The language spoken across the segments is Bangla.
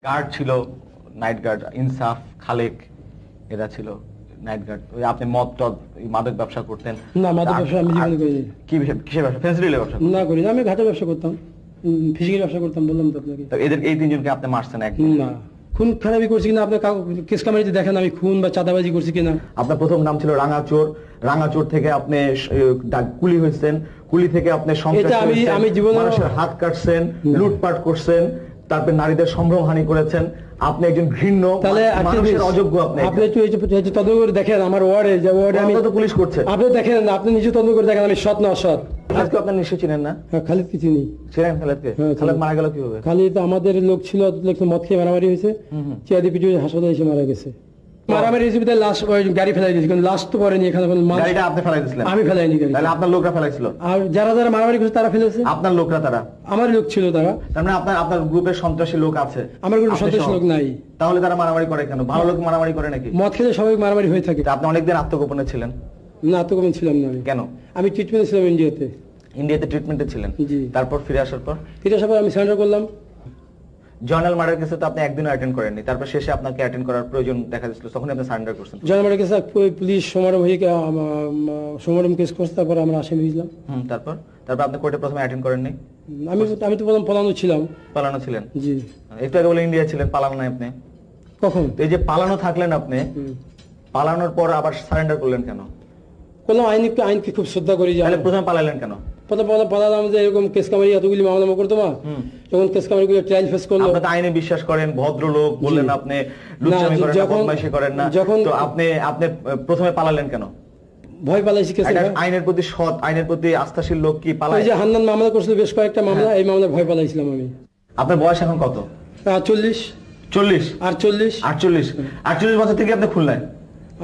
গার্ড ছিল, নাইট গার্ড, ইনসাফ, খালেক, এরা ছিল নাইট গার্ড। ওই আপনি মদ টদ মাদক ব্যবসা করতেন? না, মাদক ব্যবসা আমি জীবনে করিনি। কি কিসের ব্যবসা? ফেন্সিডিলের ব্যবসা? না, করি না। আমি ঘাটের ব্যবসা করতাম, ফিশিং এর ব্যবসা করতাম, বললাম তো আপনাকে। তো এদের এই তিনজনকে আপনি মারছেন একদিন? না, খুন খারাপি করছি কিনা আপনার কেস কামারিতে দেখেন আমি খুন বা চাঁদাবাজি করছি কিনা। আপনার প্রথম নাম ছিল রাঙাচোর, রাঙাচোর থেকে আপনি কুলি হয়েছেন, কুলি থেকে আপনি আমি জীবনে মানুষের হাত কাটছেন, লুটপাট করছেন, তারপর নারীদের সম্ভ্রমহানি করেছেন। আপনি একজন ঘৃণ্য মানুষের অযোগ্য। আপনি একটু তদন্ত করে দেখেন আমার ওয়ার্ডে, যে ওয়ার্ডে আমি তো পুলিশ করছে, আপনি দেখেন, আপনি নিজে তদন্ত করে দেখেন আমি সৎ না অসৎ। খালেদকে আপনি নিশ্চয়ই চিনেন না? খালিদকে চিনি। ছিলেন খালেদকে? খালেদ মারা গেল কিভাবে? খালিদ আমাদের লোক ছিল, মদ খেয়ে মারামারি হয়েছে, চেয়াদি পিটি হাসপাতালে এসে মারা গেছে। মারামারি হিসেবে লাশ গাড়ি ফেলাই দিয়েছে, কিন্তু লাশ তো পড়েনি এখানে। গাড়িটা আপনি ফেলাই দিয়েছিলেন? আমি ফেলাইনি গাড়ি। তাহলে আপনার লোকরা ফেলাইছিল? আর যারা যারা মারামারি করছে তারা ফেলেছে। আপনার লোকরা? তারা আমার লোক ছিল। তারা তার মানে আপনার গ্রুপের সন্ত্রাসী লোক আছে? আমার গ্রুপে সন্ত্রাসী লোক নাই। তাহলে তারা মারামারি করে কেন? ভালো লোক মারামারি করে নাকি? মদ খেলে সবাই মারামারি হয়ে থাকে। আপনি অনেকদিন আত্মগোপনে ছিলেন? না, আত্মগোপন ছিলাম না। কেন? আমি ট্রিটমেন্টে ছিলাম ইন্ডিয়াতে। ইন্ডিয়াতে ট্রিটমেন্টে ছিলেন? জি। তারপর ফিরে আসার পর আমি সারেন্ডার করলাম। জয়নাল মার্ডার কেসে তো আপনি একদিনও অ্যাটেন্ড করেননি, তারপর শেষে আপনাকে অ্যাটেন্ড করার প্রয়োজন দেখা দিয়েছিল, তখন আপনি সারেন্ডার করছেন। জয়নাল মার্ডার কেসে পুলিশ সমারোহ কেস করছে, তারপর আমরা আসামি হয়েছিলাম। তারপর আপনি কোর্টে প্রথমে অ্যাটেন্ড করেননি? আমি তো প্রথম পালানো ছিলাম। পালানো ছিলেন? জি। একটু আগে বলে ইন্ডিয়া ছিলেন, পালানো নাই আপনি? কখন? এই যে পালানো থাকলেন আপনি, পালানোর পর আবার সারেন্ডার করলেন কেন? করলাম আইনকে খুব শ্রদ্ধা করি। প্রথমে পালালেন কেন? প্রথম পালালাম যে এরকম কেস কামারি এতগুলি মামলা করতো না, যখন কেস কামারি গুলো ট্রায়াল ফেস করলো। আপনি তো আইনে বিশ্বাস করেন, ভদ্রলোক বললেন, আপনি লুচ্চামি করেন না, বদমাইশি করেন না, তো আপনি প্রথমে পালালেন কেন? ভয় পালাইছি। আইনের প্রতি সৎ, আইনের প্রতি আস্থাশীল লোক কি পালায়? যে হান্নান মামলা করছিল বেশ কয়েকটা মামলা, এই মামলায় ভয় পালাইছিলাম আমি। আপনার বয়স এখন কত? 40। 40? 48 বছর থেকে আপনি খুলনায়?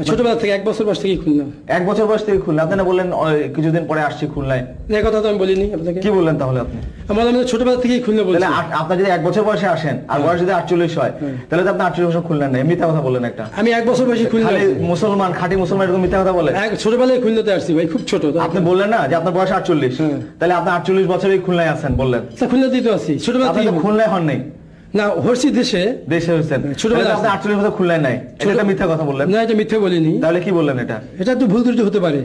ছোটবেলা থেকে, 1 বছর বয়স থেকে খুলনা। 1 বছর বয়স থেকে খুলনা? আপনি না বললেন কিছুদিন পরে আসছি খুলনায়? এই কথা তো আমি বলিনি আপনাকে। কি বললেন তাহলে আপনি? আমাদের ছোটবেলা থেকেই খুলনা বলছি। আপনি যদি 1 বছর বয়সে আসেন আর বয়স যদি 48 হয়, তাহলে তো আপনি 48 বছর খুলনা নেই, মিথ্যা কথা বললেন একটা। আমি 1 বছর বয়সে খুলনা। মুসলমান, খাঁটি মুসলমান এরকম মিথ্যা কথা বলে? ছোটবেলায় খুলনাতে আসছি ভাই, খুব ছোট। আপনি বললেন না যে আপনার বয়স 48, তাহলে আপনি 48 বছরেই খুলনায় আছেন বললেন? খুলনাতেই তো আছি ছোটবেলা থেকে। খুলনায় হন নাই? না, হরছি দেশে হচ্ছেন ছোটবেলা। আপনি 48 বছর খুলনায় নাই, এটা মিথ্যা কথা বললেন? না, এটা মিথ্যা বলিনি। তাহলে কি বললেন? এটা তো ভুল ত্রুটি হতে পারে।